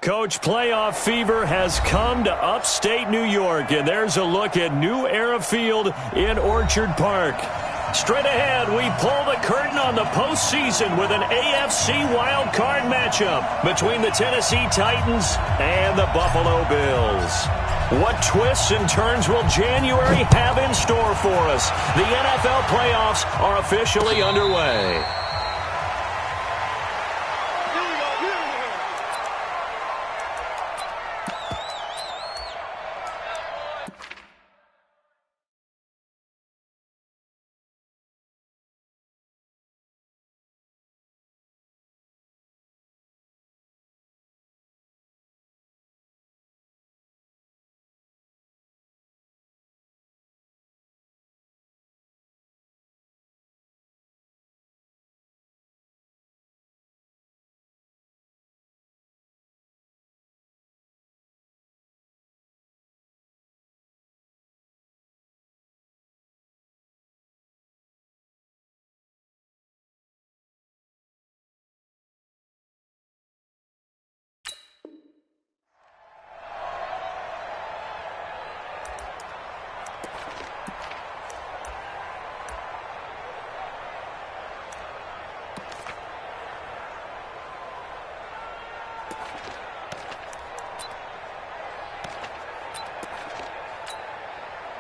Coach, playoff fever has come to upstate New York, and there's a look at New Era Field in Orchard Park. Straight ahead, we pull the curtain on the postseason with an AFC wildcard matchup between the Tennessee Titans and the Buffalo Bills. What twists and turns will January have in store for us? The NFL playoffs are officially underway.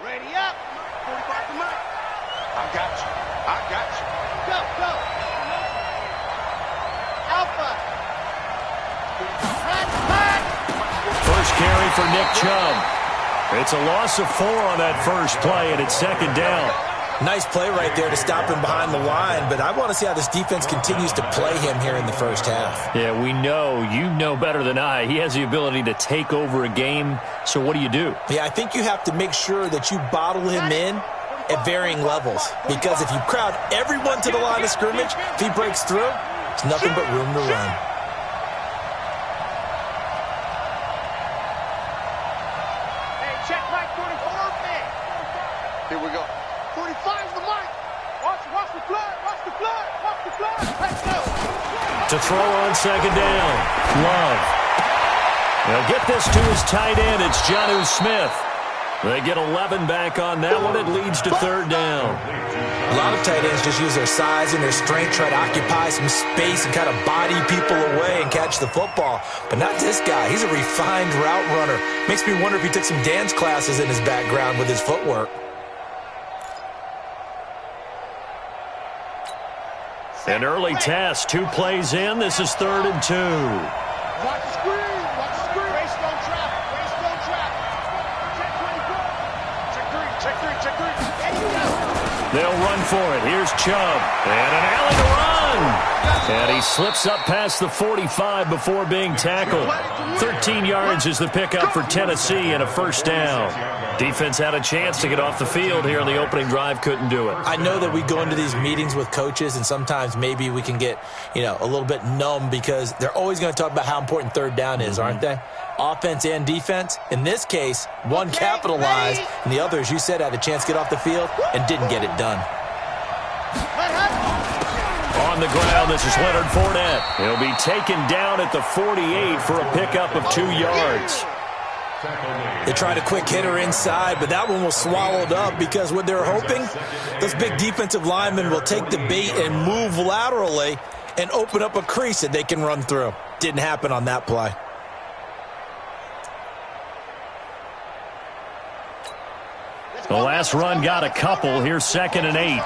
Ready up. 45 to Mike. I got you. I got you. Go, go. Alpha. First carry for Nick Chubb. It's a loss of 4 on that first play, and it's second down. Nice play right there to stop him behind the line, but I want to see how this defense continues to play him here in the first half. Yeah, we know. You know better than I. He has the ability to take over a game, so what do? Yeah, I think you have to make sure that you bottle him in at varying levels, because if you crowd everyone to the line of scrimmage, if he breaks through, it's nothing but room to run. Hey, check Mike 44, man. Here we go. 45's the mic. Watch the flood. Watch the flood. Watch the flood. Let's go. To throw on second down. Love. They'll get this to his tight end. It's Jonnu Smith. They get 11 back on that one. It leads to third down. A lot of tight ends just use their size and their strength, try to occupy some space and kind of body people away and catch the football. But not this guy. He's a refined route runner. Makes me wonder if he took some dance classes in his background with his footwork. An early test. 2 plays in. This is 3rd and 2. Watch the screen. Watch the screen. Race don't trap. Race don't trap. Check 24. Check 3. Check 3. Check 3. There you go. They'll run for it. Here's Chubb. And an alley to run. And he slips up past the 45 before being tackled. 13 yards is the pickup for Tennessee and a first down. Defense had a chance to get off the field here in the opening drive. Couldn't do it. I know that we go into these meetings with coaches, and sometimes maybe we can get, a little bit numb because they're always going to talk about how important third down is, aren't they? Offense and defense. In this case, one capitalized, and the other, as you said, had a chance to get off the field and didn't get it done. On the ground, this is Leonard Fournette. He'll be taken down at the 48 for a pickup of 2 yards. They tried a quick hitter inside, but that one was swallowed up because what they're hoping, those big defensive linemen will take the bait and move laterally and open up a crease that they can run through. Didn't happen on that play. The last run got a couple. Here's 2nd and 8.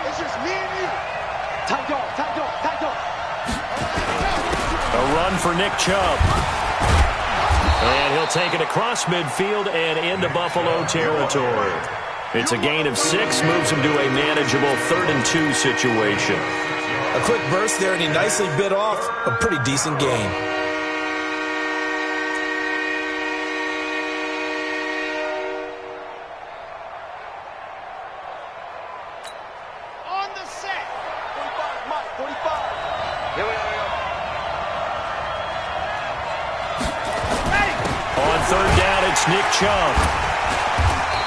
It's just me and you. Tight dog. A run for Nick Chubb. And he'll take it across midfield and into Buffalo territory. It's a gain of 6, moves him to a manageable 3rd and 2 situation. A quick burst there, and he nicely bit off a pretty decent gain. On the set. 45, Mike. 45. Here we go. On 3rd down, it's Nick Chubb.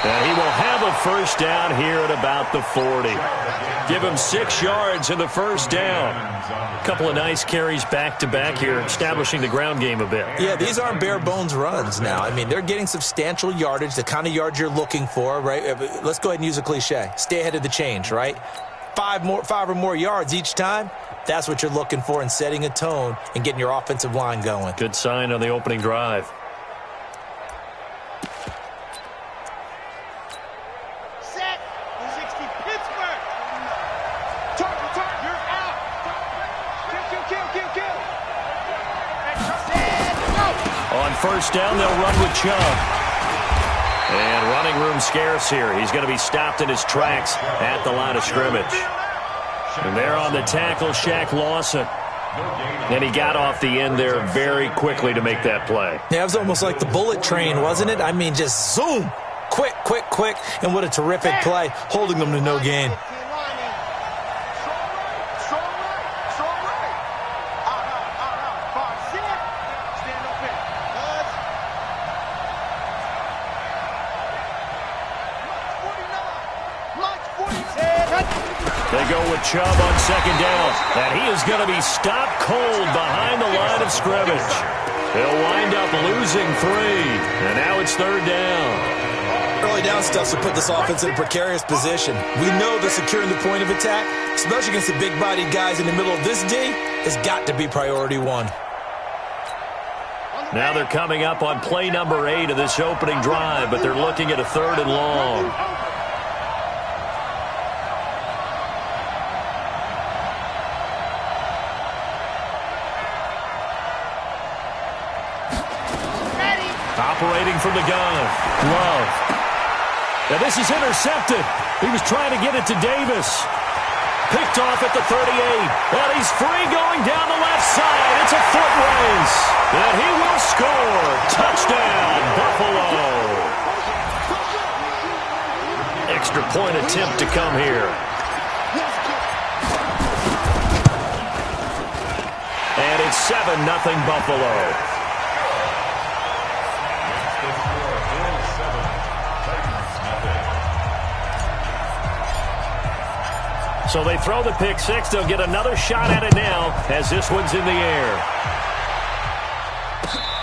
And he will have a first down here at about the 40. Give him 6 yards in the first down. A couple of nice carries back-to-back here, establishing the ground game a bit. Yeah, these aren't bare-bones runs now. I mean, they're getting substantial yardage, the kind of yards you're looking for, right? Let's go ahead and use a cliche. Stay ahead of the change, right? 5 or more yards each time. That's what you're looking for in setting a tone and getting your offensive line going. Good sign on the opening drive. Set. 60 Pittsburgh. Target. You're out. Kill. Set. Go. On first down, they'll run with Chubb. And running room scarce here. He's going to be stopped in his tracks at the line of scrimmage. And there on the tackle, Shaq Lawson. And he got off the end there very quickly to make that play. Yeah, it was almost like the bullet train, wasn't it? I mean, just zoom. Quick. And what a terrific play, holding them to no gain. They go with Chubb on second down. And he is going to be stopped cold behind the line of scrimmage. He'll wind up losing 3. And now it's third down. Early down stuff to put this offense in a precarious position. We know that securing the point of attack, especially against the big-bodied guys in the middle of this D, has got to be priority 1. Now they're coming up on play number 8 of this opening drive, but they're looking at a 3rd and long. Operating from the gun. Love. Now this is intercepted. He was trying to get it to Davis. Picked off at the 38. And he's free going down the left side. It's a foot race. And he will score. Touchdown, Buffalo. Extra point attempt to come here. And it's 7-0 Buffalo. So they throw the pick 6. They'll get another shot at it now as this one's in the air.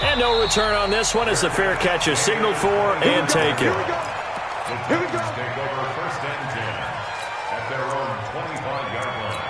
And no return on this one as the fair catch is signaled for and taken. Here we go. Take over first and 10 at their own 25-yard line.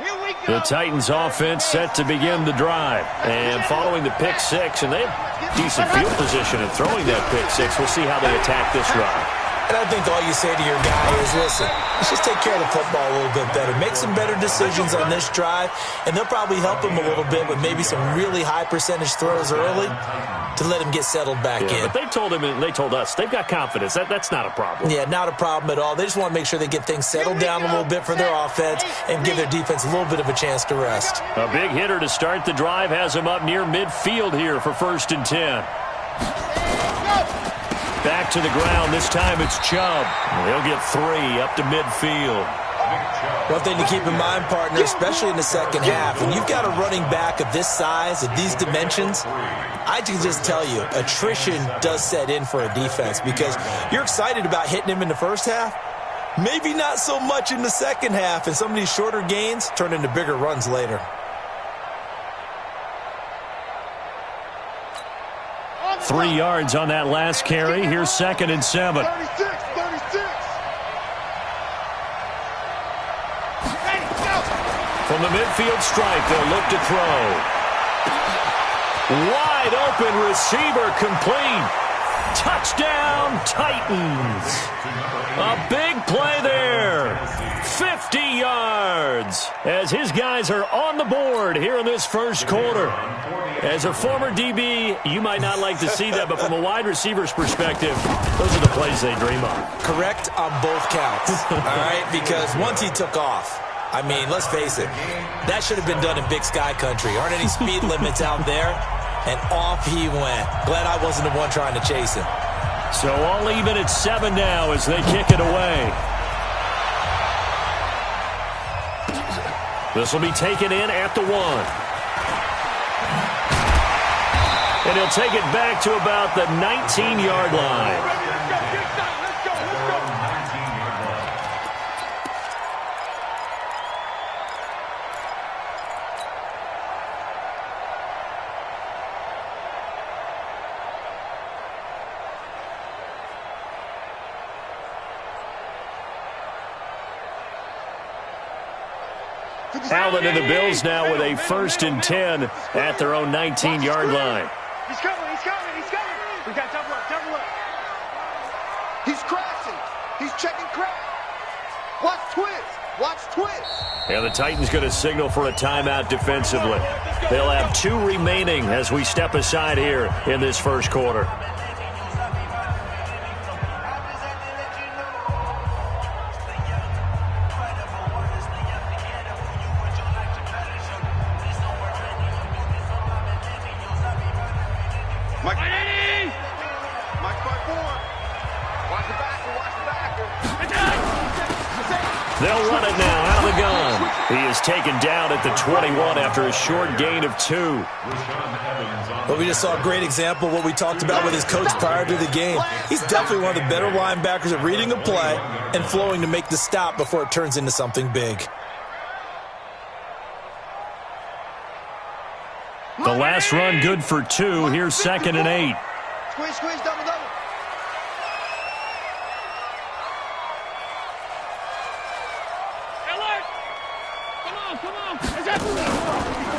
Here we go. The Titans offense set to begin the drive. And following the pick 6, and they have decent field position in throwing that pick 6. We'll see how they attack this drive. And I think all you say to your guy is, listen, let's just take care of the football a little bit better. Make some better decisions on this drive, and they'll probably help him a little bit with maybe some really high percentage throws early to let him get settled back in. But they told him and they told us they've got confidence. That's not a problem. Yeah, not a problem at all. They just want to make sure they get things settled down a little bit for their offense and give their defense a little bit of a chance to rest. A big hitter to start the drive has him up near midfield here for 1st and 10. Back to the ground. This time it's Chubb. He'll get 3 up to midfield. One thing to keep in mind, partner, especially in the second half, when you've got a running back of this size, of these dimensions, I can just tell you, attrition does set in for a defense because you're excited about hitting him in the first half. Maybe not so much in the second half, and some of these shorter gains turn into bigger runs later. Three yards on that last carry. Here's 2nd and 7. 36. From the midfield stripe, they'll look to throw. Wide open receiver complete. Touchdown, Titans. A big play there. 50 yards as his guys are on the board here in this first quarter. As a former DB, you might not like to see that, but from a wide receiver's perspective, those are the plays they dream of. Correct on both counts, all right? Because once he took off, I mean, let's face it, that should have been done in Big Sky Country. Aren't any speed limits out there? And off he went. Glad I wasn't the one trying to chase him. So all even at 7 now as they kick it away. This will be taken in at the 1. and he'll take it back to about the 19-yard line. Allen and the Bills now with a 1st and 10 at their own 19-yard line. He's coming. We got double up. He's crashing. He's checking crash. Watch twist. And the Titans going to signal for a timeout defensively. They'll have 2 remaining as we step aside here in this first quarter. They'll run it now out of the gun. He is taken down at the 21 after a short gain of 2. Well, we just saw a great example of what we talked about with his coach prior to the game. He's definitely one of the better linebackers at reading a play and flowing to make the stop before it turns into something big. The last run good for 2. Here's 2nd and 8. Squeeze, double.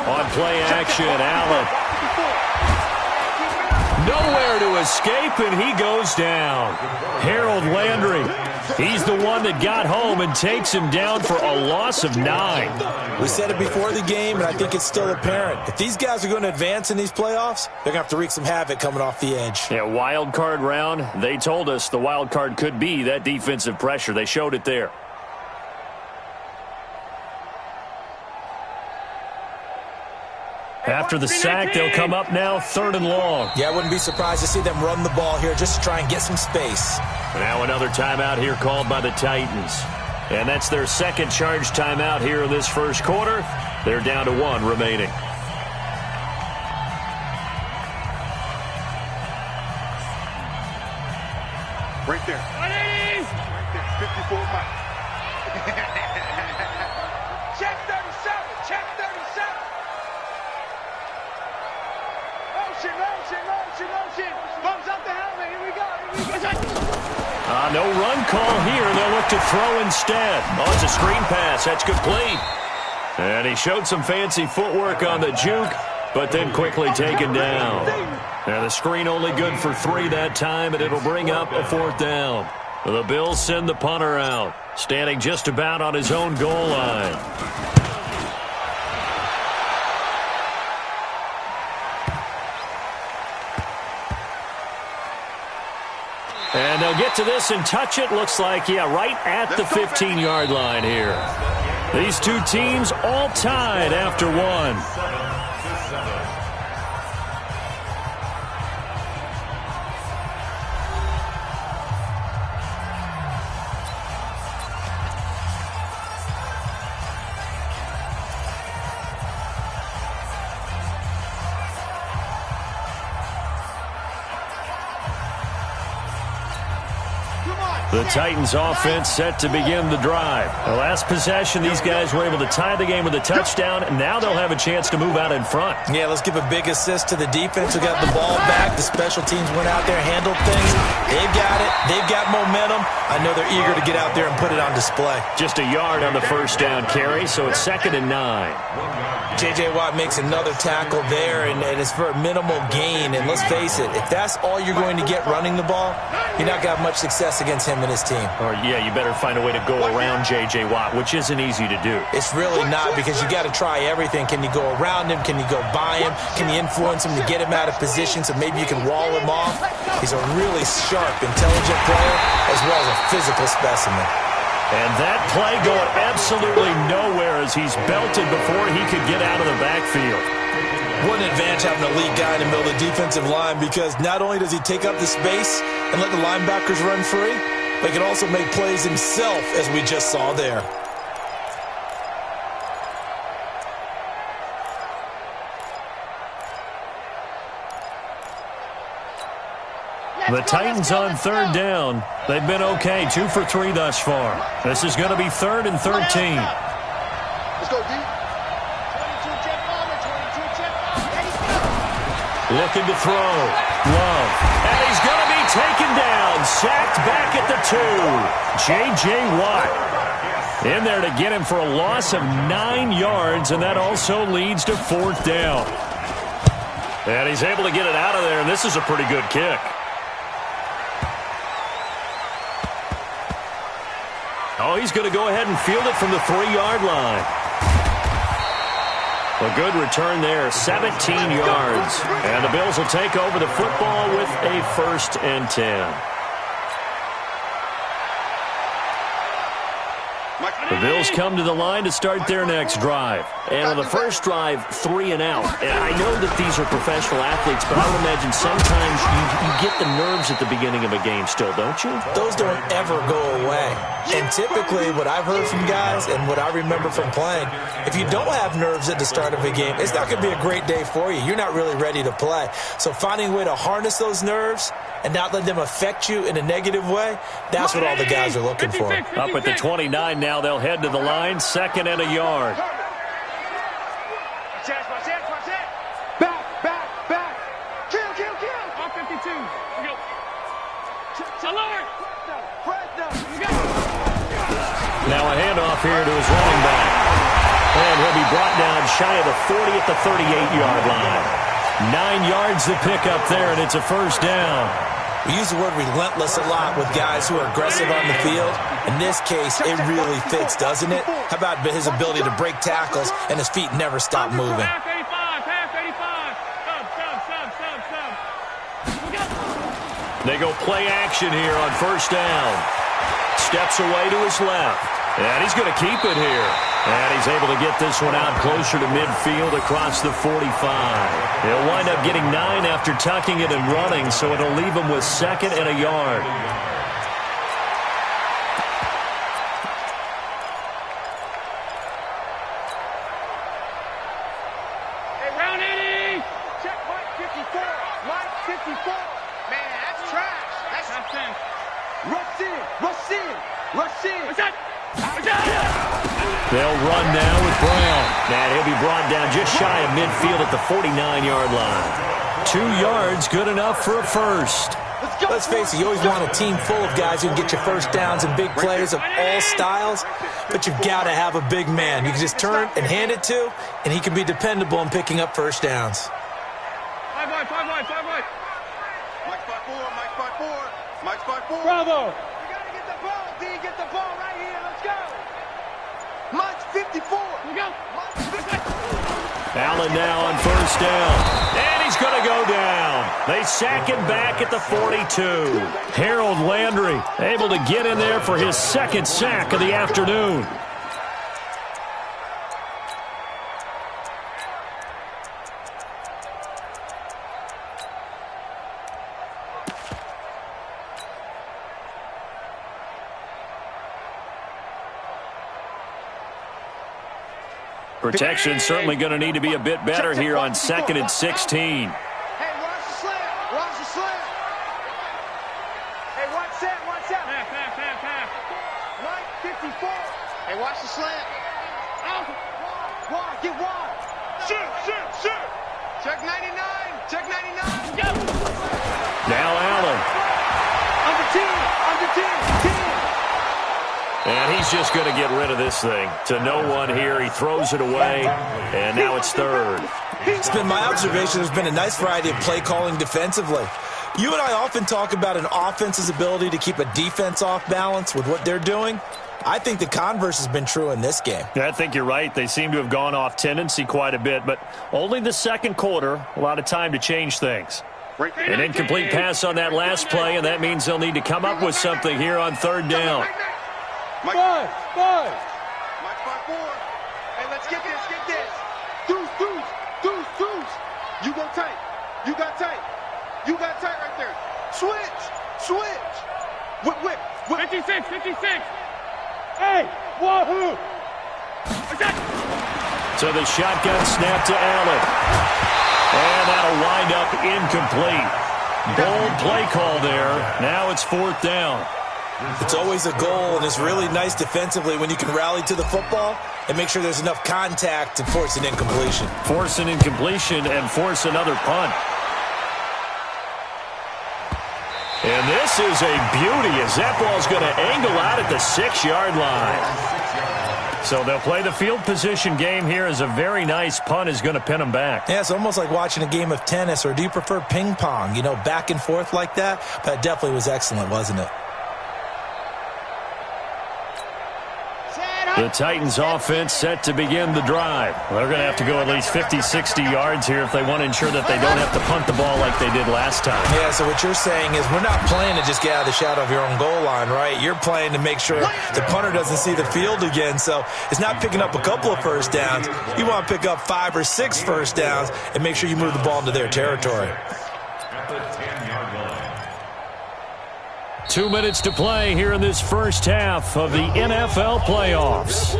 On play action, Allen. Nowhere to escape, and he goes down. Harold Landry. He's the one that got home and takes him down for a loss of 9. We said it before the game, and I think it's still apparent. If these guys are going to advance in these playoffs, they're going to have to wreak some havoc coming off the edge. Yeah, wild card round. They told us the wild card could be that defensive pressure. They showed it there. After the sack, they'll come up now 3rd and long. Yeah, I wouldn't be surprised to see them run the ball here just to try and get some space. Now another timeout here called by the Titans. And that's their 2nd charge timeout here in this first quarter. They're down to 1 remaining. Right there. 54 Mike. Check 37. Motion. Bumps up the helmet. Here we go. No run call here. They'll look to throw instead. Oh, it's a screen pass. That's complete. And he showed some fancy footwork on the juke, but then quickly taken down. And the screen only good for 3 that time, and it'll bring up a 4th down. The Bills send the punter out, standing just about on his own goal line. And they'll get to this and touch it. Looks like, right at the 15-yard line here. These 2 teams all tied after 1. The Titans offense set to begin the drive. The last possession, these guys were able to tie the game with a touchdown, and now they'll have a chance to move out in front. Yeah, let's give a big assist to the defense who got the ball back. The special teams went out there, handled things. They've got it. They've got momentum. I know they're eager to get out there and put it on display. Just a yard on the first down carry, so it's 2nd and 9. J.J. Watt makes another tackle there, and it's for a minimal gain. And let's face it, if that's all you're going to get running the ball, you're not going to have much success against him and his team. Or, yeah, you better find a way to go around J.J. Watt, which isn't easy to do. It's really not, because you got to try everything. Can you go around him? Can you go by him? Can you influence him to get him out of position so maybe you can wall him off? He's a really sharp, intelligent player as well as a physical specimen. And that play going absolutely nowhere as he's belted before he could get out of the backfield. What an advantage having an elite guy in the middle of the defensive line, because not only does he take up the space and let the linebackers run free, but he can also make plays himself, as we just saw there. The Titans on third down. They've been okay, 2 for 3 thus far. This is going to be 3rd and 13. Let's go, D. 22 jet bomber, 22 jet bomber. Looking to throw. Love. And he's going to be taken down. Sacked back at the 2. J.J. Watt in there to get him for a loss of 9 yards, and that also leads to 4th down. And he's able to get it out of there, and this is a pretty good kick. Oh, he's going to go ahead and field it from the 3-yard line. A good return there, 17 yards. And the Bills will take over the football with a 1st and 10. The Bills come to the line to start their next drive. And on the first drive, 3 and out. And I know that these are professional athletes, but I would imagine sometimes you get the nerves at the beginning of a game still, don't you? Those don't ever go away. And typically what I've heard from guys and what I remember from playing, if you don't have nerves at the start of a game, it's not going to be a great day for you. You're not really ready to play. So finding a way to harness those nerves and not let them affect you in a negative way, that's what all the guys are looking for. Up at the 29 now, they'll head to the line, 2nd and a yard. Back. Kill. All 52. We go. Alert. Now a handoff here to his running back. And he'll be brought down shy of the 40 at the 38-yard line. 9 yards to pick up there, and it's a 1st down. We use the word relentless a lot with guys who are aggressive on the field. In this case, it really fits, doesn't it? How about his ability to break tackles and his feet never stop moving? Half 85. Sub. They go play action here on 1st down. Steps away to his left. And he's going to keep it here. And he's able to get this one out closer to midfield across the 45. He'll wind up getting 9 after tucking it and running, so it'll leave him with 2nd and a yard. Hey, round 80. Check Mike 54. Mike 54. Man, that's trash. That's 10. rush in. What's that? They'll run now with Brown. And he'll be brought down just shy of midfield at the 49-yard line. 2 yards, good enough for a 1st. Let's face it, you always want a team full of guys who can get you 1st downs and big plays of all styles, but you've got to have a big man you can just turn and hand it to, and he can be dependable in picking up 1st downs. 5 wide. Mike's 5'4. Bravo. You got to get the ball, D. Get the ball right here. Let's go. Mike's 54. We go. Allen now on 1st down. And he's going to go down. They sack him back at the 42. Harold Landry able to get in there for his 2nd sack of the afternoon. Protection certainly going to need to be a bit better here on 2nd and 16. Hey, watch the slant. Hey, watch that. Half. Mike 54. Hey, watch the slant. Wide. Get wide. Shoot. Check 99. Go. Now Allen. Under 10. And he's just going to get rid of this thing. To no one here. He throws it away. And now it's 3rd. It's been my observation there's been a nice variety of play calling defensively. You and I often talk about an offense's ability to keep a defense off balance with what they're doing. I think the converse has been true in this game. Yeah, I think you're right. They seem to have gone off tendency quite a bit, but only the 2nd quarter, a lot of time to change things. An incomplete pass on that last play, and that means they'll need to come up with something here on 3rd down. Mike 5'4. Hey, let's get this. Deuce. You got tight right there. Switch. Whip. 56. Hey, wahoo. So the shotgun snap to Allen. And that'll wind up incomplete. Bold play call there. Now it's 4th down. It's always a goal, and it's really nice defensively when you can rally to the football and make sure there's enough contact to force an incompletion. Force an incompletion and force another punt. And this is a beauty as that ball's going to angle out at the 6-yard line. So they'll play the field position game here as a very nice punt is going to pin them back. Yeah, it's almost like watching a game of tennis, or do you prefer ping pong? You know, back and forth like that? But it definitely was excellent, wasn't it? The Titans offense set to begin the drive. Well, they're going to have to go at least 50, 60 yards here if they want to ensure that they don't have to punt the ball like they did last time. Yeah, so what you're saying is we're not playing to just get out of the shadow of your own goal line, right? You're playing to make sure the punter doesn't see the field again. So it's not picking up a couple of first downs. You want to pick up 5 or 6 first downs and make sure you move the ball into their territory. At the 10-yard line. 2 minutes to play here in this first half of the NFL playoffs.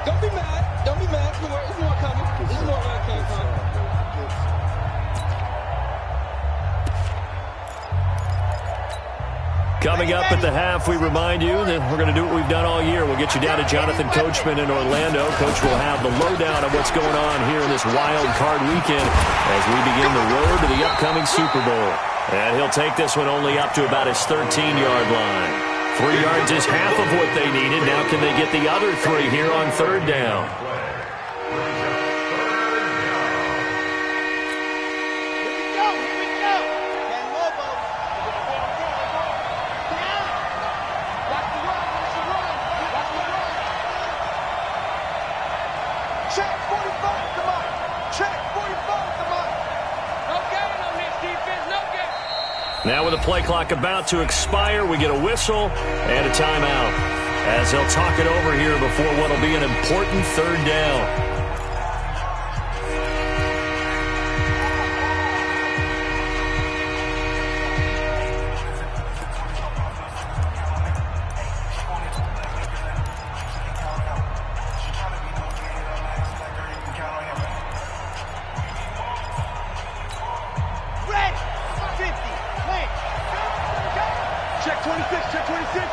Don't be mad. Don't be mad. There's more coming. There's more where it came from. Coming up at the half, we remind you that we're going to do what we've done all year. We'll get you down to Jonathan Coachman in Orlando. Coach will have the lowdown of what's going on here in this wild card weekend as we begin the road to the upcoming Super Bowl. And he'll take this one only up to about his 13-yard line. 3 yards is half of what they needed. Now can they get the other 3 here on 3rd down? Check 45, come on. Check 45, come on. No gain on this defense. No gain. Now with the play clock about to expire, we get a whistle and a timeout as they'll talk it over here before what will be an important 3rd down. Check 26, check 26.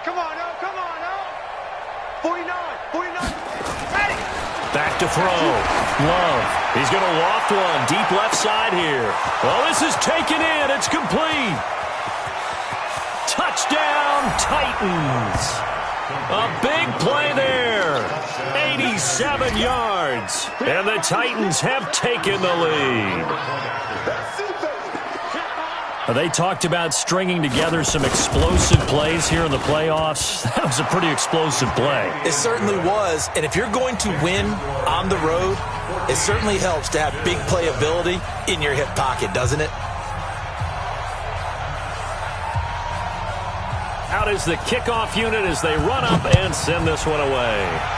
Come on, now, come on, now. 49, 49. Ready. Back to throw. Love. He's going to loft one deep left side here. Well, this is taken in. It's complete. Touchdown, Titans. A big play there. 87 yards. And the Titans have taken the lead. They talked about stringing together some explosive plays here in the playoffs. That was a pretty explosive play. It certainly was, and if you're going to win on the road, it certainly helps to have big playability in your hip pocket, doesn't it? Out is the kickoff unit as they run up and send this one away.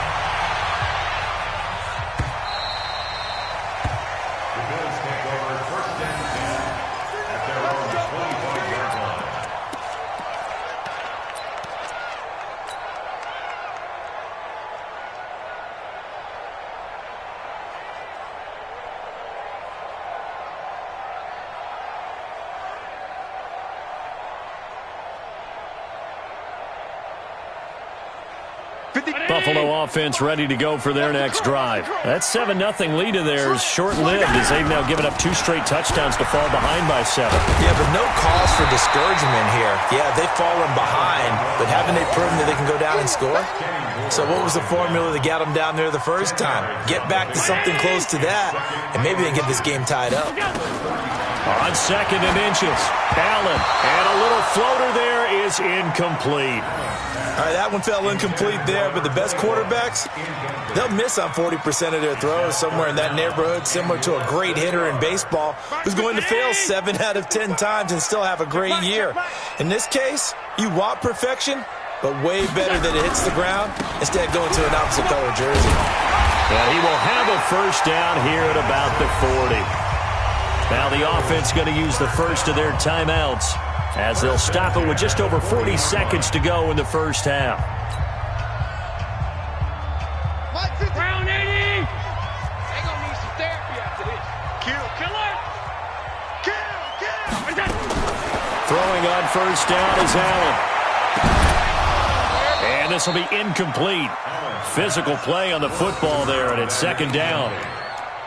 Buffalo offense ready to go for their next drive. That 7-0 lead of theirs short-lived as they've now given up 2 straight touchdowns to fall behind by 7. Yeah, but no cause for discouragement here. Yeah, they've fallen behind, but haven't they proven that they can go down and score? So what was the formula that got them down there the first time? Get back to something close to that, and maybe they get this game tied up. On 2nd and inches, Allen, and a little floater there is incomplete. All right, that one fell incomplete there, but the best quarterbacks, they'll miss on 40% of their throws, somewhere in that neighborhood, similar to a great hitter in baseball who's going to fail 7 out of 10 times and still have a great year. In this case, you want perfection, but way better that it hits the ground instead of going to an opposite color jersey. And he will have a first down here at about the 40. Now the offense going to use the first of their timeouts as they'll stop it with just over 40 seconds to go in the first half. Round 80. They're going to need some therapy after this. Killer. Kill. Throwing on first down is Allen. And this will be incomplete. Physical play on the football there, and it's second down.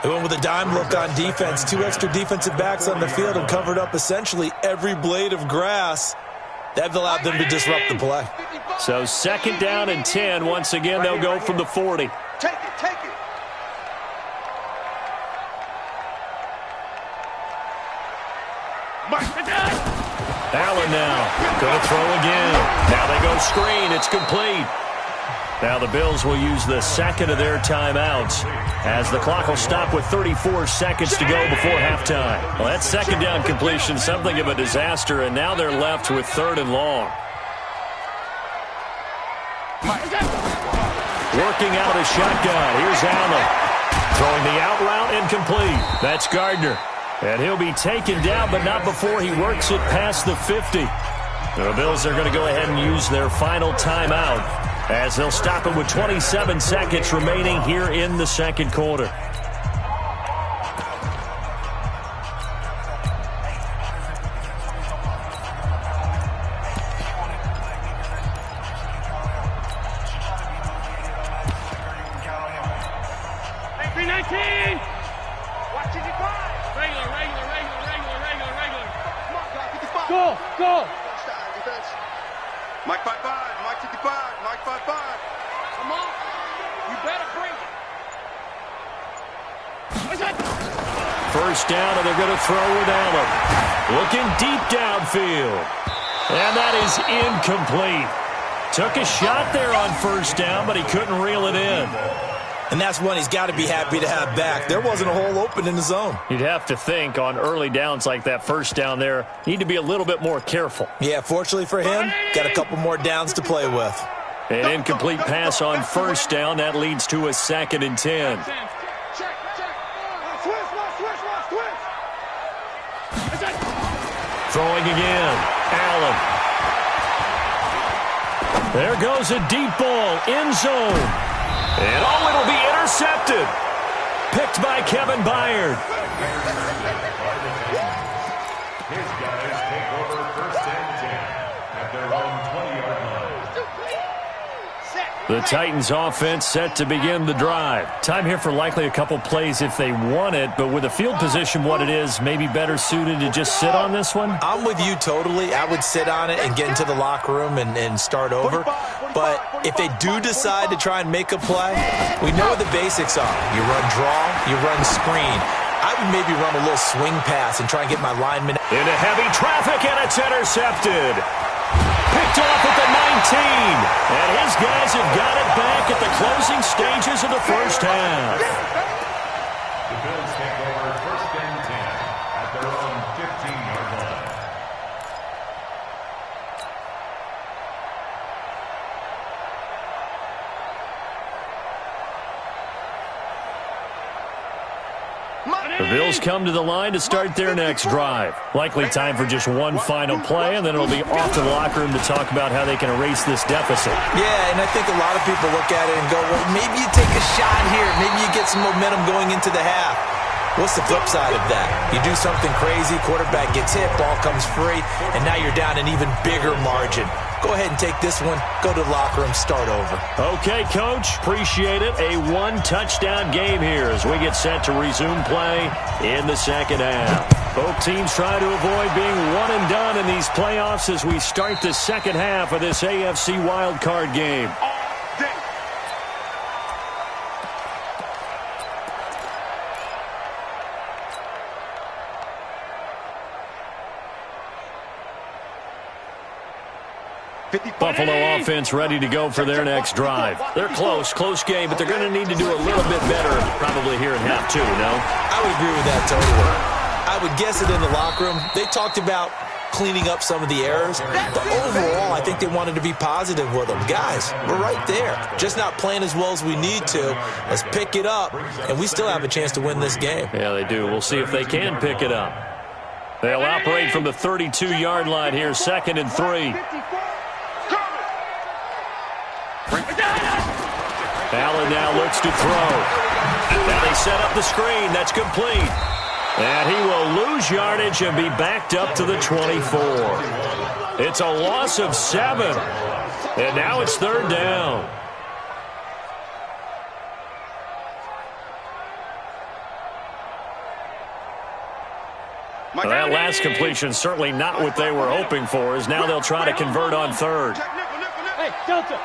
They went with a dime look on defense. 2 extra defensive backs on the field and covered up essentially every blade of grass. That allowed them to disrupt the play. So second down and 10. Once again, they'll go from the 40. Take it. Allen now going to throw again. Now they go screen. It's complete. Now the Bills will use the second of their timeouts as the clock will stop with 34 seconds to go before halftime. Well, that second down completion, something of a disaster, and now they're left with third and long. Working out of the shotgun. Here's Allen. Throwing the out route incomplete. That's Gardner. And he'll be taken down, but not before he works it past the 50. The Bills are going to go ahead and use their final timeout as they'll stop it with 27 seconds remaining here in the second quarter. Go. Mike 55, Mike 55, Mike 55. Come on. You better bring it. First down, and they're going to throw with Allen. Looking deep downfield. And that is incomplete. Took a shot there on first down, but he couldn't reel it in. And that's one he's got to be happy to have back. There wasn't a hole open in the zone. You'd have to think on early downs like that first down there, need to be a little bit more careful. Yeah, fortunately for him, got a couple more downs to play with. An incomplete pass on first down. That leads to a second and 10. Throwing again. Allen. There goes a deep ball. End zone. And it'll be intercepted. Picked by Kevin Byard. His guys take over first and 10 at their own 20-yard line. The Titans offense set to begin the drive. Time here for likely a couple plays if they want it, but with the field position what it is, maybe better suited to just sit on this one? I'm with you totally. I would sit on it and get into the locker room and start over. But if they do decide to try and make a play, we know what the basics are. You run draw, you run screen. I would maybe run a little swing pass and try and get my lineman into heavy traffic, and it's intercepted. Picked off at the 19. And his guys have got it back at the closing stages of the first half. The Bills take over first and 10 at their own 15-yard line. The Bills come to the line to start their next drive. Likely time for just one final play, and then it'll be off to the locker room to talk about how they can erase this deficit. Yeah, and I think a lot of people look at it and go, well, maybe you take a shot here. Maybe you get some momentum going into the half. What's the flip side of that? You do something crazy, quarterback gets hit, ball comes free, and now you're down an even bigger margin. Go ahead and take this one, go to the locker room, start over. Okay, Coach, appreciate it. A one-touchdown game here as we get set to resume play in the second half. Both teams try to avoid being one and done in these playoffs as we start the second half of this AFC wildcard game. Buffalo offense ready to go for their next drive. They're close game, but they're going to need to do a little bit better probably here in half two, no? I would agree with that totally. I would guess it in the locker room. They talked about cleaning up some of the errors. But overall, I think they wanted to be positive with them. Guys, we're right there. Just not playing as well as we need to. Let's pick it up, and we still have a chance to win this game. Yeah, they do. We'll see if they can pick it up. They'll operate from the 32-yard line here, 2nd and 3. Allen now looks to throw. Now they set up the screen. That's complete. And he will lose yardage and be backed up to the 24. It's a loss of 7. And now it's 3rd down. Well, that last completion certainly not what they were hoping for, as now they'll try to convert on 3rd. Hey, Delta.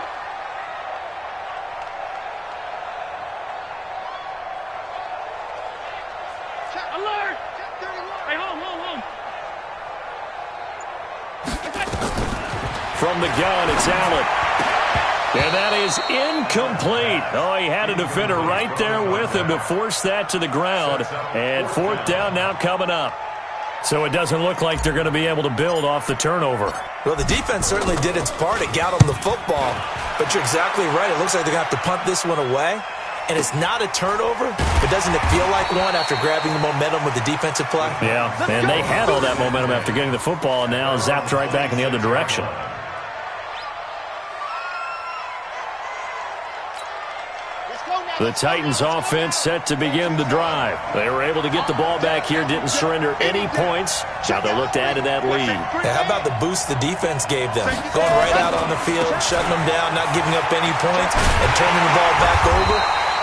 Alert! Hey, home. From the gun, it's Allen. And that is incomplete. Oh, he had a defender right there with him to force that to the ground. And 4th down now coming up. So it doesn't look like they're going to be able to build off the turnover. Well, the defense certainly did its part. It got them the football. But you're exactly right. It looks like they're going to have to punt this one away. And it's not a turnover, but doesn't it feel like one after grabbing the momentum with the defensive play? Yeah, and they had all that momentum after getting the football and now zapped right back in the other direction. The Titans offense set to begin the drive. They were able to get the ball back here, didn't surrender any points. Now they'll look to add to that lead. Yeah, how about the boost the defense gave them? Going right out on the field, shutting them down, not giving up any points, and turning the ball back over.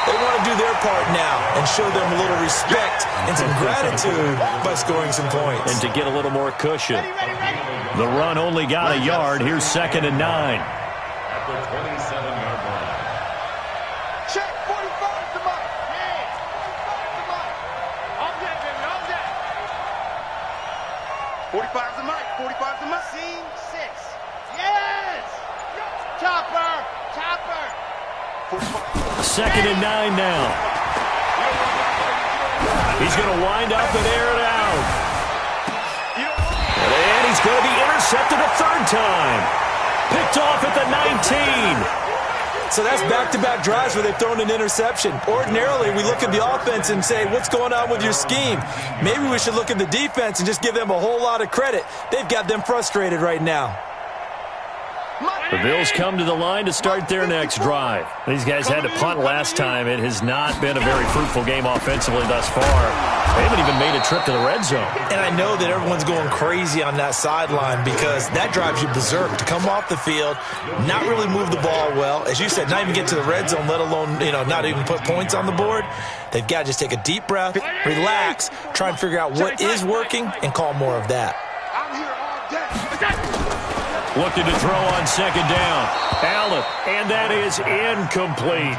They want to do their part now and show them a little respect and some gratitude by scoring some points. And to get a little more cushion. The run only got a yard. Here's 2nd and 9. At the 27-yard line. Check 45 to Mike. Yeah. 45 to Mike. All day, baby. All day. 45 to Mike. 45 to Mike. Scene 6. Yes. Chopper. 2nd and 9 now. He's going to wind up and air it out. And he's going to be intercepted a 3rd time. Picked off at the 19. So that's back-to-back drives where they've thrown an interception. Ordinarily, we look at the offense and say, what's going on with your scheme? Maybe we should look at the defense and just give them a whole lot of credit. They've got them frustrated right now. The Bills come to the line to start their next drive. These guys had to punt last time. It has not been a very fruitful game offensively thus far. They haven't even made a trip to the red zone. And I know that everyone's going crazy on that sideline because that drives you berserk to come off the field, not really move the ball well. As you said, not even get to the red zone, let alone, not even put points on the board. They've got to just take a deep breath, relax, try and figure out what is working, and call more of that. I'm here all day. Looking to throw on 2nd down. Allen, and that is incomplete.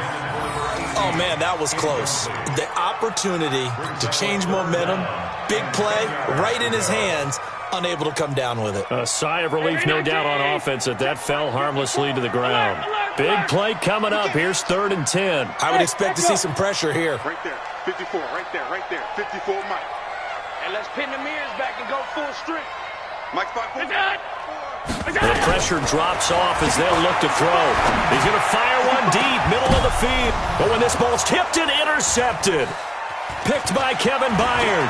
Oh, man, that was close. The opportunity to change momentum, big play, right in his hands, unable to come down with it. A sigh of relief, no doubt, on offense that fell harmlessly to the ground. Big play coming up. Here's 3rd and 10. I would expect to see some pressure here. Right there. 54, right there. 54, Mike. And let's pin the mirrors back and go full strength. Mike's 5 The pressure drops off as they'll look to throw. He's going to fire one deep, middle of the field. But when this ball's tipped and intercepted. Picked by Kevin Byard.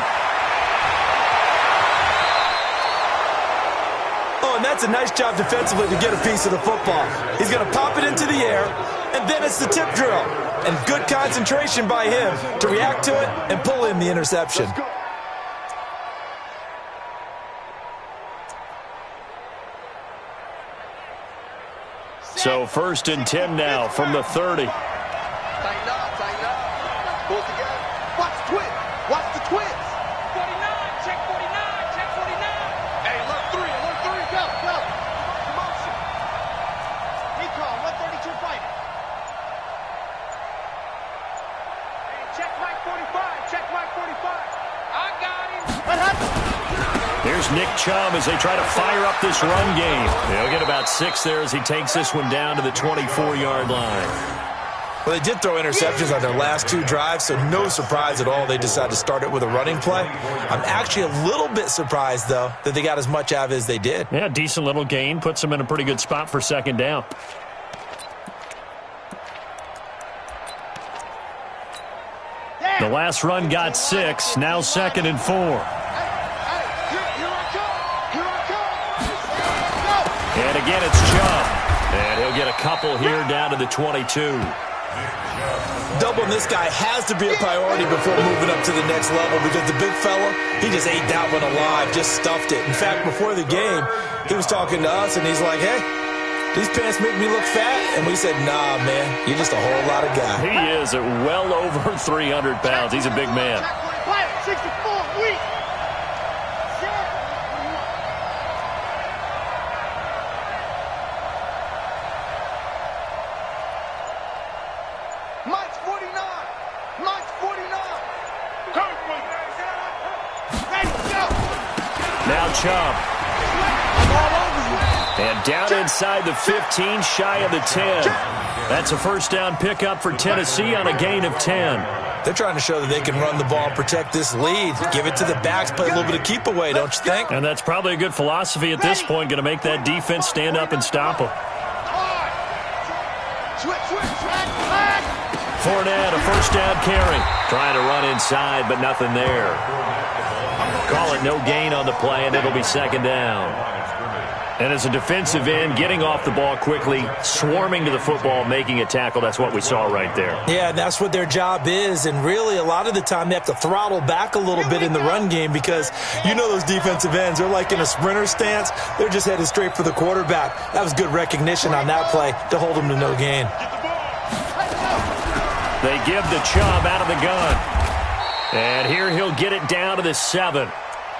Oh, and that's a nice job defensively to get a piece of the football. He's going to pop it into the air, and then it's the tip drill. And good concentration by him to react to it and pull in the interception. So 1st and 10 now from the 30. Tighten up. Pull together. Watch the twins. Watch the twins. 49, check 49. Hey, alert 3. Go. Motion. Recall, 132 fighter. Hey, check Mike 45. I got him. What happened? Here's Nick Chubb as they try to fire up this run game. They'll get about 6 there as he takes this one down to the 24-yard line. Well, they did throw interceptions on their last 2 drives, so no surprise at all they decided to start it with a running play. I'm actually a little bit surprised, though, that they got as much out of it as they did. Yeah, decent little gain. Puts them in a pretty good spot for second down. The last run got 6. Now 2nd and 4. And again, it's Chubb. And he'll get a couple here down to the 22. Doubling this guy has to be a priority before moving up to the next level because the big fella, he just ate that one alive, just stuffed it. In fact, before the game, he was talking to us, and he's like, hey, these pants make me look fat? And we said, nah, man, you're just a whole lot of guy. He is at well over 300 pounds. He's a big man. 64, weak. Mike's 49. Mike's 49. Ready, go. Now Chubb. And down inside the 15, shy of the 10. That's a first down pickup for Tennessee on a gain of 10. They're trying to show that they can run the ball and protect this lead. Give it to the backs, play a little bit of keep away, don't you think? And that's probably a good philosophy at this point, going to make that defense stand up and stop them. Fournette, a first down carry. Trying to run inside, but nothing there. Call it no gain on the play, and it'll be second down. And as a defensive end, getting off the ball quickly, swarming to the football, making a tackle, that's what we saw right there. Yeah, and that's what their job is. And really, a lot of the time, they have to throttle back a little bit in the run game because you know those defensive ends, they're like in a sprinter stance. They're just headed straight for the quarterback. That was good recognition on that play to hold them to no gain. They give the Chubb out of the gun. And here he'll get it down to the 7.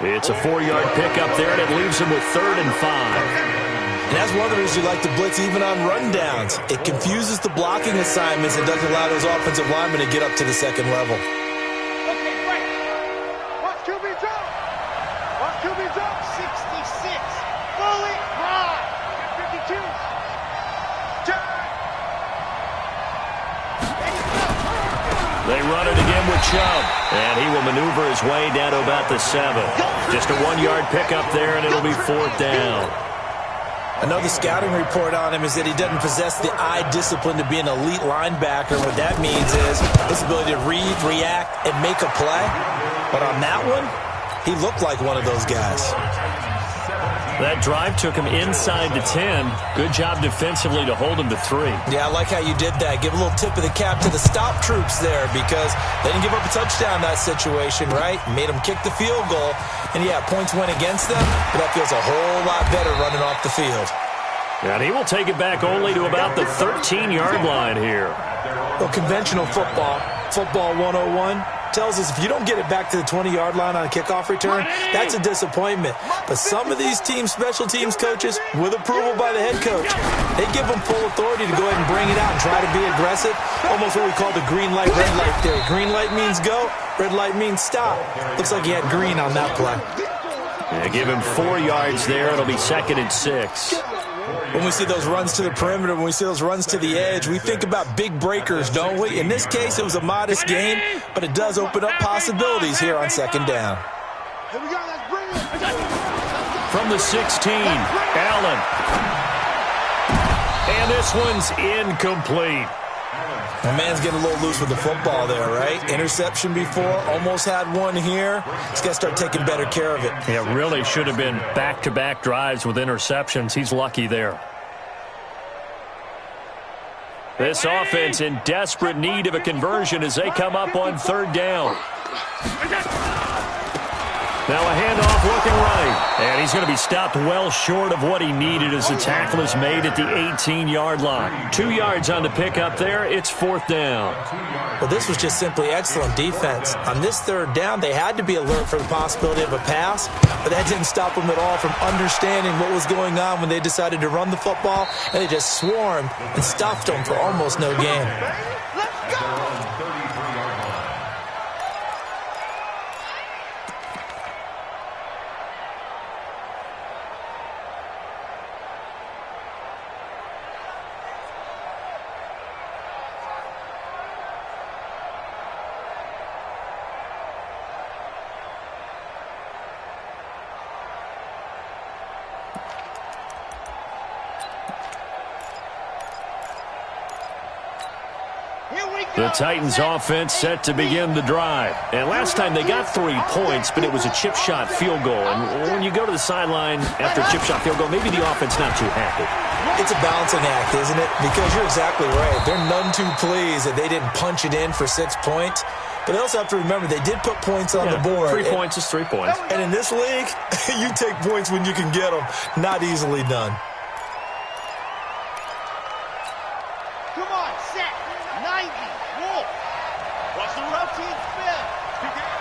It's a 4-yard pickup there, and it leaves him with 3rd and 5. And that's one of the reasons you like to blitz even on rundowns. It confuses the blocking assignments and doesn't allow those offensive linemen to get up to the second level. Okay, right. Watch QB jump. Watch QB jump. 66. Fully ride. 52. They run it again with Chubb, and he will maneuver his way down to about the 7. Just a 1-yard pickup there, and it'll be 4th down. Another scouting report on him is that he doesn't possess the eye discipline to be an elite linebacker. What that means is his ability to read, react, and make a play. But on that one, he looked like one of those guys. That drive took him inside the 10. Good job defensively to hold him to 3. Yeah, I like how you did that. Give a little tip of the cap to the stop troops there because they didn't give up a touchdown in that situation, right? Made them kick the field goal. And, yeah, points went against them, but that feels a whole lot better running off the field. And he will take it back only to about the 13-yard line here. Well, conventional football 101, tells us if you don't get it back to the 20-yard line on a kickoff return, that's a disappointment. But some of these teams, special teams coaches, with approval by the head coach, they give them full authority to go ahead and bring it out and try to be aggressive, almost what we call the green light, red light theory. Green light means go, red light means stop. Looks like he had green on that play. Yeah, give him 4 yards there. It'll be 2nd and 6. When we see those runs to the perimeter, when we see those runs to the edge, we think about big breakers, don't we? In this case, it was a modest gain, but it does open up possibilities here on second down. Here we go, let's bring it. From the 16, Allen. And this one's incomplete. My man's getting a little loose with the football there, right? Interception before, almost had one here. He's got to start taking better care of it. Yeah, really should have been back-to-back drives with interceptions. He's lucky there. This offense in desperate need of a conversion as they come up on 3rd down. Now a handoff looking right. And he's going to be stopped well short of what he needed as the tackle is made at the 18-yard line. 2 yards on the pickup there. It's 4th down. Well, this was just simply excellent defense. On this 3rd down, they had to be alert for the possibility of a pass, but that didn't stop them at all from understanding what was going on when they decided to run the football, and they just swarmed and stuffed them for almost no gain. Let's go. The Titans offense set to begin the drive. And last time they got 3 points, but it was a chip shot field goal. And when you go to the sideline after a chip shot field goal, maybe the offense not too happy. It's a balancing act, isn't it? Because you're exactly right. They're none too pleased that they didn't punch it in for 6 points. But they also have to remember they did put points on the board. 3 points is 3 points. And in this league, you take points when you can get them. Not easily done. Come on, set. 90. Wolf. Watch the left team spin.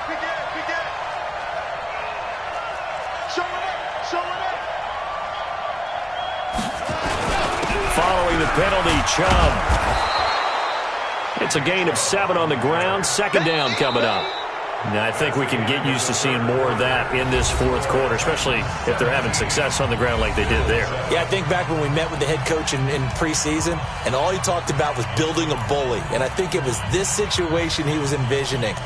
Begin. Show it up. Following the penalty, Chubb. It's a gain of 7 on the ground. Second down coming up. Now, I think we can get used to seeing more of that in this fourth quarter, especially if they're having success on the ground like they did there. Yeah, I think back when we met with the head coach in preseason, and all he talked about was building a bully. And I think it was this situation he was envisioning.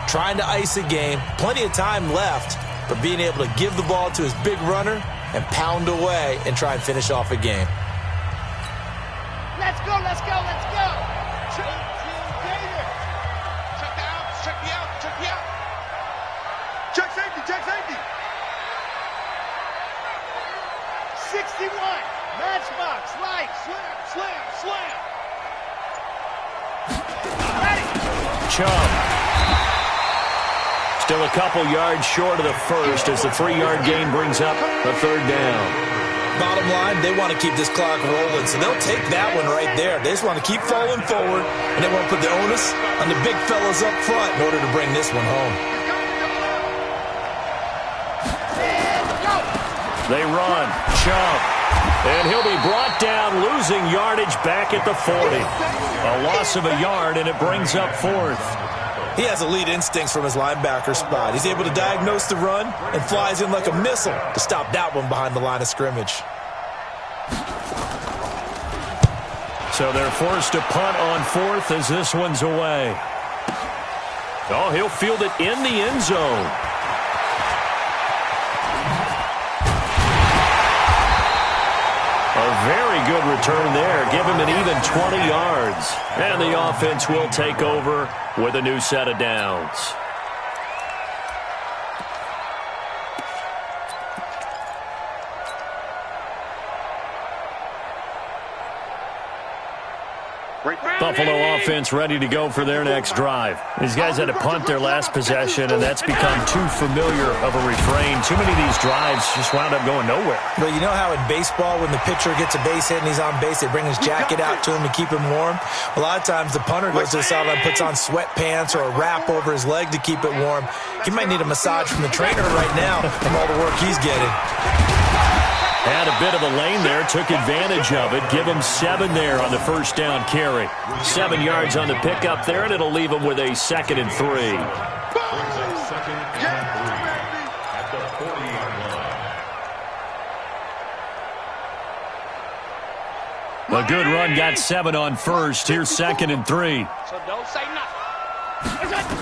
Trying to ice a game, plenty of time left, but being able to give the ball to his big runner and pound away and try and finish off a game. Let's go. Check safety. 61. Matchbox. Light. Slam. Ready. Chubb. Still a couple yards short of the first as the 3-yard gain brings up a third down. Bottom line, they want to keep this clock rolling, so they'll take that one right there. They just want to keep falling forward, and they want to put the onus on the big fellas up front in order to bring this one home. They run. Chubb. And he'll be brought down, losing yardage back at the 40. A loss of a yard, and it brings up fourth. He has elite instincts from his linebacker spot. He's able to diagnose the run and flies in like a missile to stop that one behind the line of scrimmage. So they're forced to punt on fourth as this one's away. Oh, he'll field it in the end zone. A very good return there. Give him an even 20 yards. And the offense will take over with a new set of downs. Buffalo offense ready to go for their next drive. These guys had to punt their last possession, and that's become too familiar of a refrain. Too many of these drives just wound up going nowhere. But you know how in baseball, when the pitcher gets a base hit and he's on base, they bring his jacket out to him to keep him warm? A lot of times the punter goes to the sideline, puts on sweatpants or a wrap over his leg to keep it warm. He might need a massage from the trainer right now from all the work he's getting. Had a bit of a lane there, took advantage of it. Give him 7 there on the first down carry. 7 yards on the pickup there, and it'll leave him with a 2nd and 3. Brings up 2nd and 3 at the 40-yard line. A good run, got 7 on first. Here's 2nd and 3. So don't say nothing.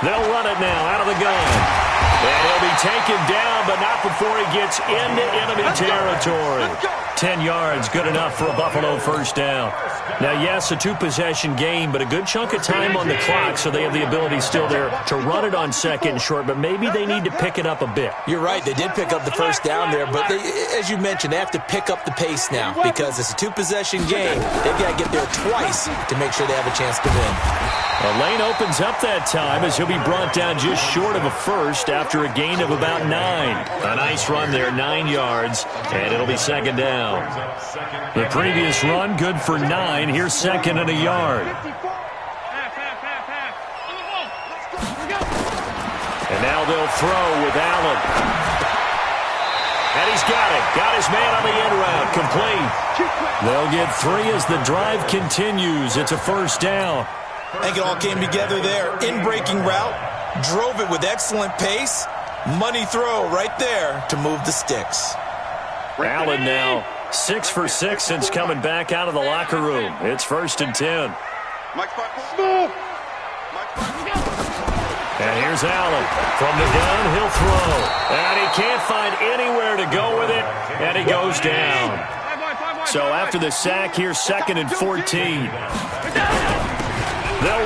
They'll run it now out of the gun. And he'll be taken down, but not before he gets into enemy territory. 10 yards, good enough for a Buffalo first down. Now, yes, a 2-possession game, but a good chunk of time on the clock, so they have the ability still there to run it on 2nd and short, but maybe they need to pick it up a bit. You're right. They did pick up the first down there, but they, as you mentioned, they have to pick up the pace now because it's a 2-possession game. They've got to get there twice to make sure they have a chance to win. A lane opens up that time as he'll be brought down just short of a first after a gain of about 9. A nice run there, 9 yards, and it'll be 2nd down. The previous run, good for 9. Here's 2nd and a yard. And now they'll throw with Allen. And he's got it. Got his man on the end route. Complete. They'll get 3 as the drive continues. It's a first down. I think it all came together there. In-breaking route, drove it with excellent pace. Money throw right there to move the sticks. Allen now 6 for 6 since coming back out of the locker room. It's 1st and 10. And here's Allen. From the gun, he'll throw. And he can't find anywhere to go with it, and he goes down. So after the sack, here's 2nd and 14. They'll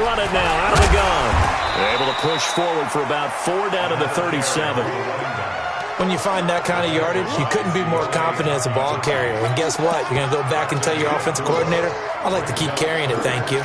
run it now out of the gun. They're able to push forward for about 4 down to the 37. When you find that kind of yardage, you couldn't be more confident as a ball carrier. And guess what? You're going to go back and tell your offensive coordinator, I'd like to keep carrying it, thank you.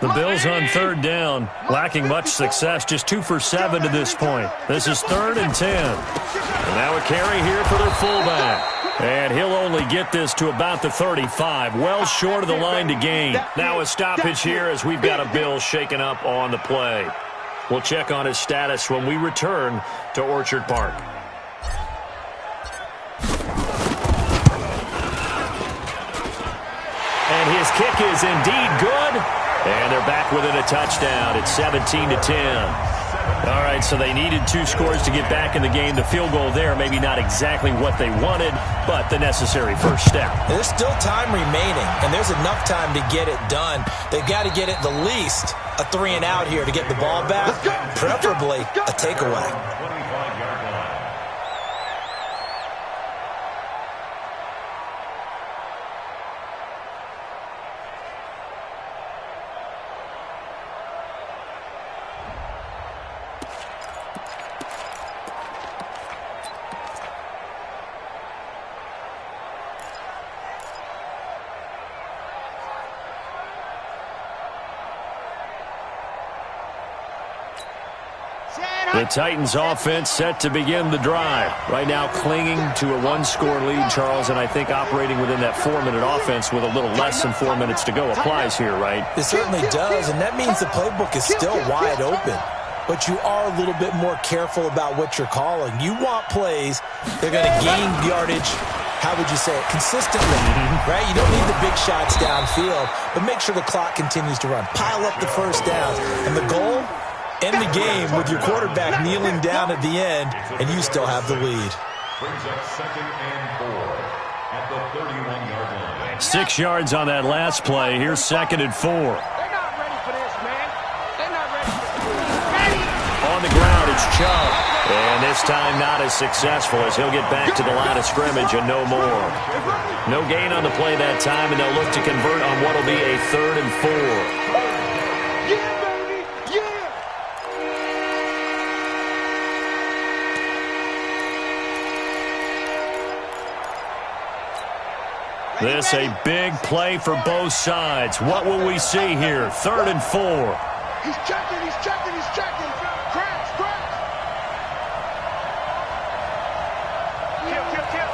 The Bills on 3rd down, lacking much success, just 2 for 7 to this point. This is 3rd and 10. And now a carry here for their fullback. And he'll only get this to about the 35, well short of the line to gain. Now a stoppage here as we've got a Bill shaken up on the play. We'll check on his status when we return to Orchard Park. And his kick is indeed good. And they're back within a touchdown. It's 17-10. All right, so they needed 2 scores to get back in the game. The field goal there, maybe not exactly what they wanted, but the necessary first step. There's still time remaining, and there's enough time to get it done. They've got to get at the least a 3-and-out here to get the ball back, preferably a takeaway. The Titans offense set to begin the drive. Right now clinging to a 1-score lead, Charles, and I think operating within that 4-minute offense with a little less than 4 minutes to go applies here, right? It certainly does, and that means the playbook is still wide open. But you are a little bit more careful about what you're calling. You want plays that are going to gain yardage, how would you say it, consistently, right? You don't need the big shots downfield, but make sure the clock continues to run. Pile up the first downs, and the goal, end the game with your quarterback kneeling down at the end, and you still have the lead. Brings up 2nd and 4 at the 31-yard line. 6 yards on that last play. Here's 2nd and 4. They're not ready for this, man. They're not ready for this. On the ground, it's Chubb. And this time not as successful as he'll get back to the line of scrimmage and no more. No gain on the play that time, and they'll look to convert on what will be a 3rd and 4. This a big play for both sides. What will we see here? 3rd and 4. He's checking, he's checking, he's checking. Crash, crash. Kill, kill, kill.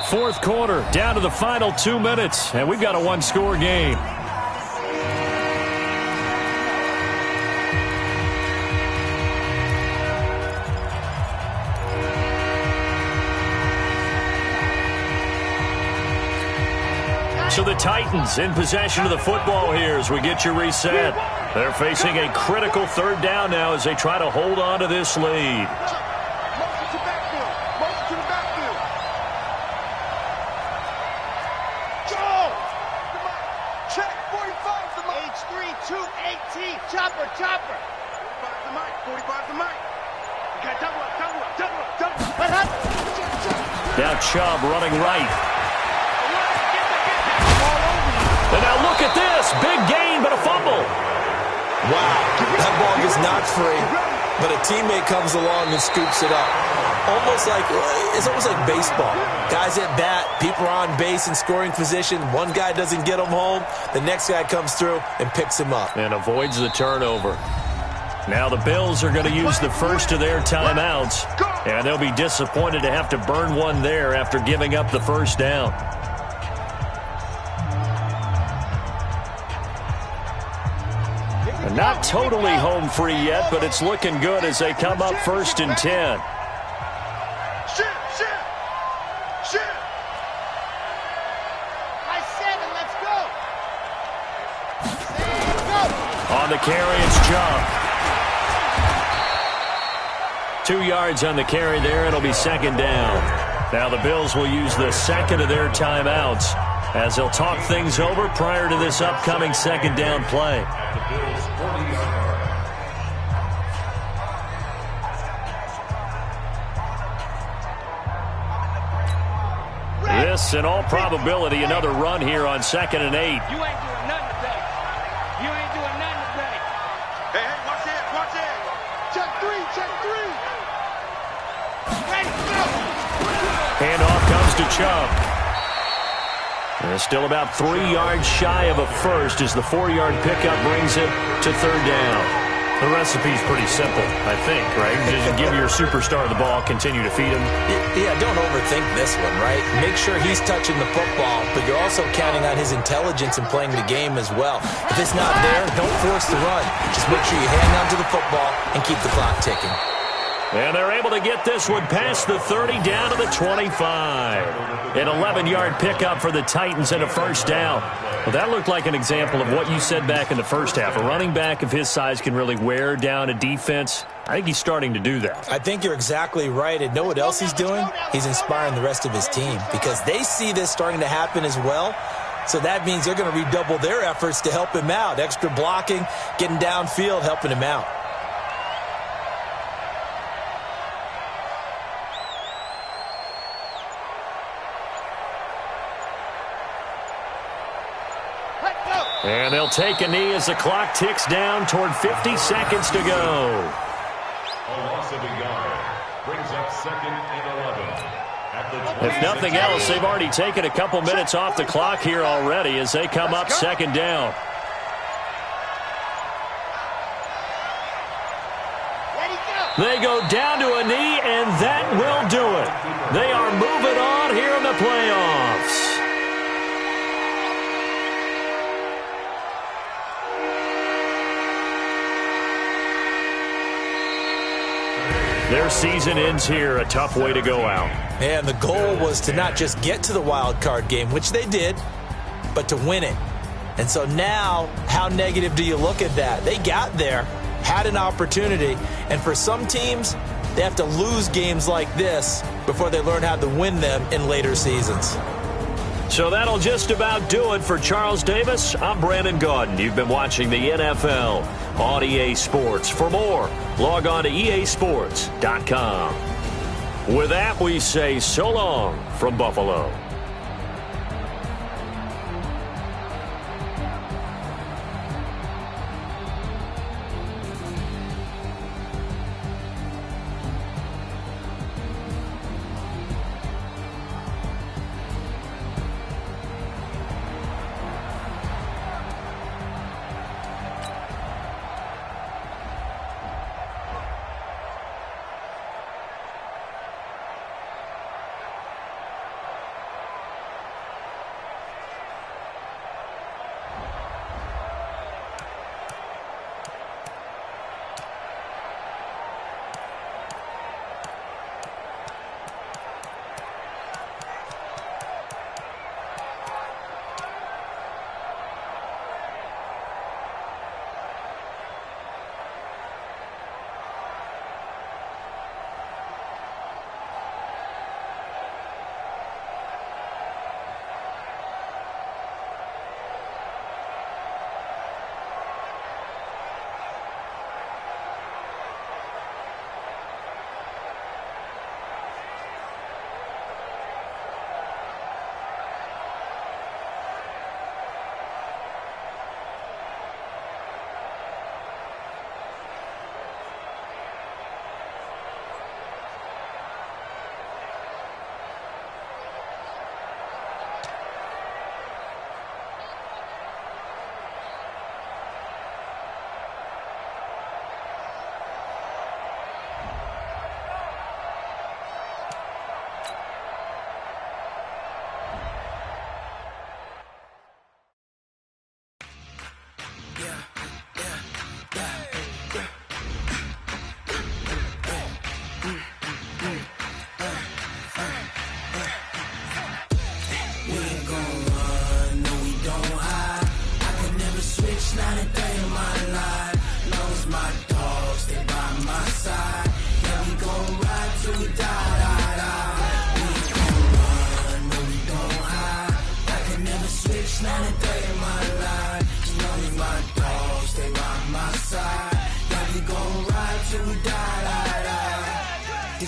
Fourth quarter, down to the final 2 minutes, and we've got a 1-score game. So the Titans in possession of the football here as we get you reset. They're facing a critical 3rd down now as they try to hold on to this lead. Motion to backfield. Motion to the backfield. Joe! Come on. Check. 45 the mic. H3 218. Chopper, chopper. 45 the mic. 45 the mic. You got double up, double up, double up, double up. What happened? Now Chubb running right. And now look at this. Big gain, but a fumble. Wow, that ball is not free, but a teammate comes along and scoops it up. It's almost like baseball. Guys at bat, people are on base in scoring position. One guy doesn't get him home. The next guy comes through and picks him up. And avoids the turnover. Now the Bills are going to use the first of their timeouts, and they'll be disappointed to have to burn one there after giving up the first down. Not totally home free yet, but it's looking good as they come up 1st and 10. Shit, shit, shit. High 7, let's go. On the carry, it's Chubb. 2 yards on the carry there. It'll be second down. Now the Bills will use the second of their timeouts as they'll talk things over prior to this upcoming second down play. The Bills' 40-yard line. This, in all probability, another run here on 2nd and 8. You ain't doing nothing today. You ain't doing nothing today. Hey, watch it, watch it. Check three, check three. Ready, go. Handoff comes to Chubb. And it's still about 3 yards shy of a first as the 4-yard pickup brings it to third down. The recipe's pretty simple, I think, right? Just give your superstar the ball, continue to feed him. Yeah, don't overthink this one, right? Make sure he's touching the football, but you're also counting on his intelligence in playing the game as well. If it's not there, don't force the run. Just make sure you hang on to the football and keep the clock ticking. And they're able to get this one past the 30 down to the 25. An 11-yard pickup for the Titans and a first down. Well, that looked like an example of what you said back in the first half. A running back of his size can really wear down a defense. I think he's starting to do that. I think you're exactly right. And know what else he's doing? He's inspiring the rest of his team because they see this starting to happen as well. So that means they're going to redouble their efforts to help him out. Extra blocking, getting downfield, helping him out. And they'll take a knee as the clock ticks down toward 50 seconds to go. A loss of a yard brings up 2nd and 11. At the If nothing else, they've already taken a couple minutes off the clock here already as they come up second down. They go down to a knee, and that will do it. They are moving on here in the playoffs. Their season ends here, a tough way to go out. And the goal was to not just get to the wild card game, which they did, but to win it. And so now, how negative do you look at that? They got there, had an opportunity, and for some teams, they have to lose games like this before they learn how to win them in later seasons. So that'll just about do it for Charles Davis. I'm Brandon Gaudin. You've been watching the NFL on EA Sports. For more, log on to easports.com. With that, we say so long from Buffalo.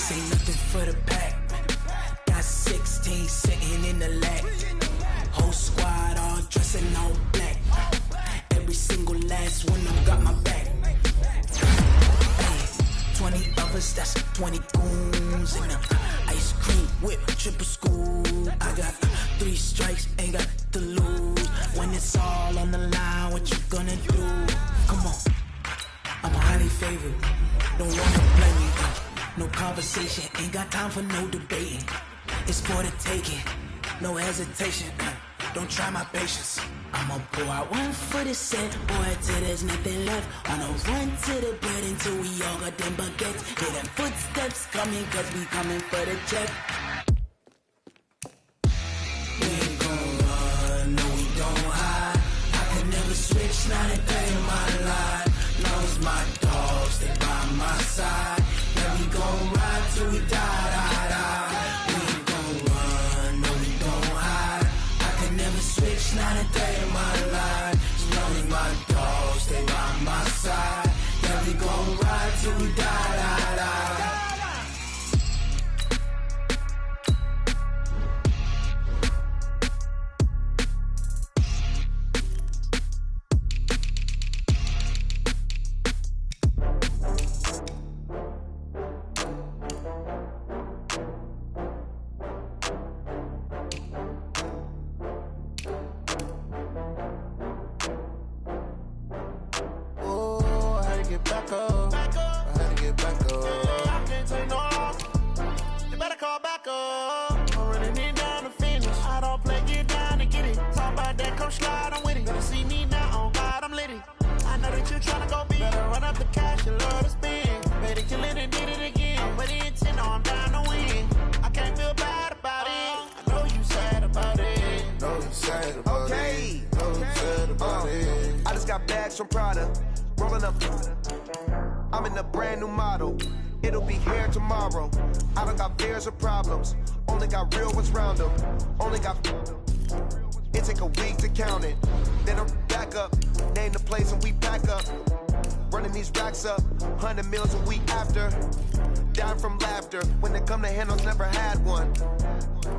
This ain't nothing for the pack. Got 16 sitting in the lap. Whole squad all dressing all black. Every single last one of them got my back. Hey, 20 of us, that's 20 goons. And ice cream whip, triple scoop. I got 3 strikes, ain't got to lose. When it's all on the line, what you gonna do? Come on, I'm a highly favored. Don't wanna play me, no conversation. Ain't got time for no debating. It's for the taking, no hesitation. Don't try my patience. I'ma pour out one for the set, boy, till there's nothing left. On a run to the bread until we all got them baguettes. Hear them footsteps coming, cause we coming for the check. We ain't gon' run, no we don't hide. I can never switch, not a day in my life. Long as my dogs, they by my side. Yeah, we gon' ride till we die, die, die. We ain't gon' run, no we don't hide. I can never switch, not a day in my life. As long as my dogs, stay by my side. Yeah, we gon' ride till we die, die, die. From Prada, rolling up. I'm in a brand new model. It'll be here tomorrow. I don't got fears or problems. Only got real ones round them. Only got. It take a week to count it. Then I'm back up. Name the place and we pack up. Running these racks up. 100 meals a week after. Dying from laughter. When it come to handles, never had one.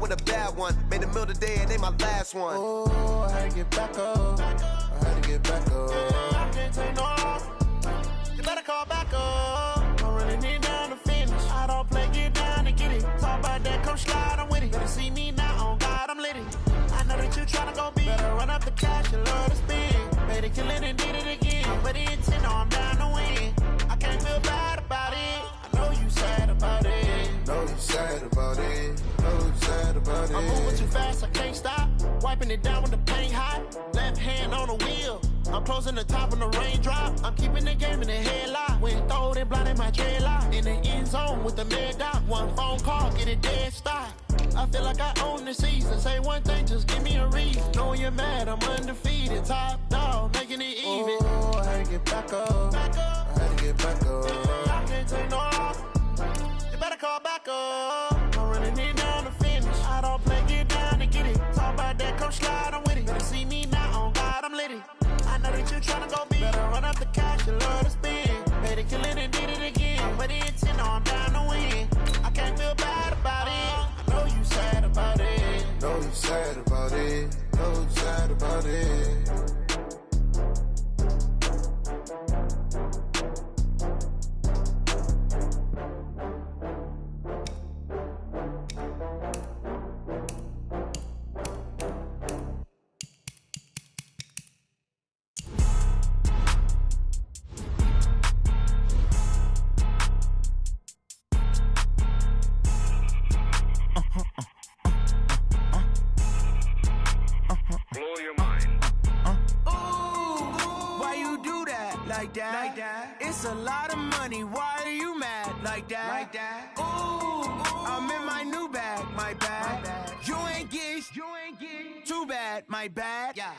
With a bad one. Made a meal today and they my last one. Oh, I had to get back up. I had to get back up. I can't take no loss. You better call back up. I'm running it down to finish. I don't play, get down and get it. Talk about that, come slide, I'm with it. Better see me now, on God, I'm lit it. I know that you tryna go big. Better run up the cash, you love to spend. Made it, kill it, and did it again. But the intent, no, I'm down to win. I can't feel bad about it. I know you sad about it. Know you sad about it. Know you sad about it. I'm moving too fast, I can't stop. Wiping it down with the paint hot. Left hand on the wheel. I'm closing the top on the raindrop. I'm keeping the game in the headlock. When throwed and blinded my dreadlock. In the end zone with the mad dot. One phone call, get it dead stop. I feel like I own the season. Say one thing, just give me a reason. Knowing you're mad, I'm undefeated. Top dog, making it even. Oh, I had to get back up. Back up. I had to get back up. I can't take no loss. You better call back up. I'm running it down to finish. I don't play, get down and get it. Talk about that, come slide, I'm with it. Better see me now, on God, I'm lit it. I know that you tryna go big. Better run up the cash, you love to spend. Made it, kill it, and did it again. But the intent, no, I'm down to win. I can't feel bad about it. I know you sad about it. Know you sad about it. Know you sad about it. Blow your mind. Why you do that? Like that? It's a lot of money. Why are you mad? Like that? Ooh, I'm in my new bag. My bad. You ain't get too bad. My bad. Yeah.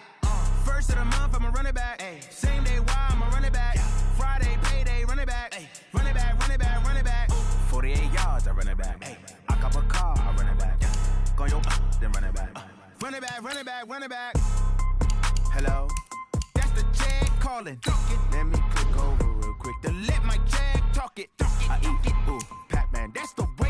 First of the month, I'ma run it back. Ay. Same day, why I'ma run it back. Yeah. Friday, payday, run it back. Ay. Run it back, run it back, run it back. 48 yards, I run it back. Ay. I cop a car, I run it back. Yeah. Go yo, then run it back. Run it back, run it back, run it back. Hello? That's the jag calling. Let me click over real quick to let my jag talk it. I eat it, ooh, Pac-Man, that's the way.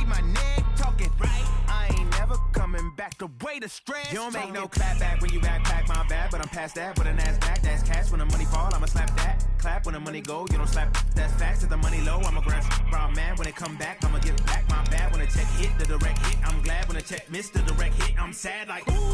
off the way to stress. You don't make no clap back when you backpack, my bad, but I'm past that. With an ass back, that's cash. When the money fall, I'ma slap that. Clap when the money go, you don't slap. That's facts. If the money low, I'ma grab brown man. When it come back, I'ma give back my bad. When the check hit, the direct hit, I'm glad. When the check missed the direct hit, I'm sad like ooh.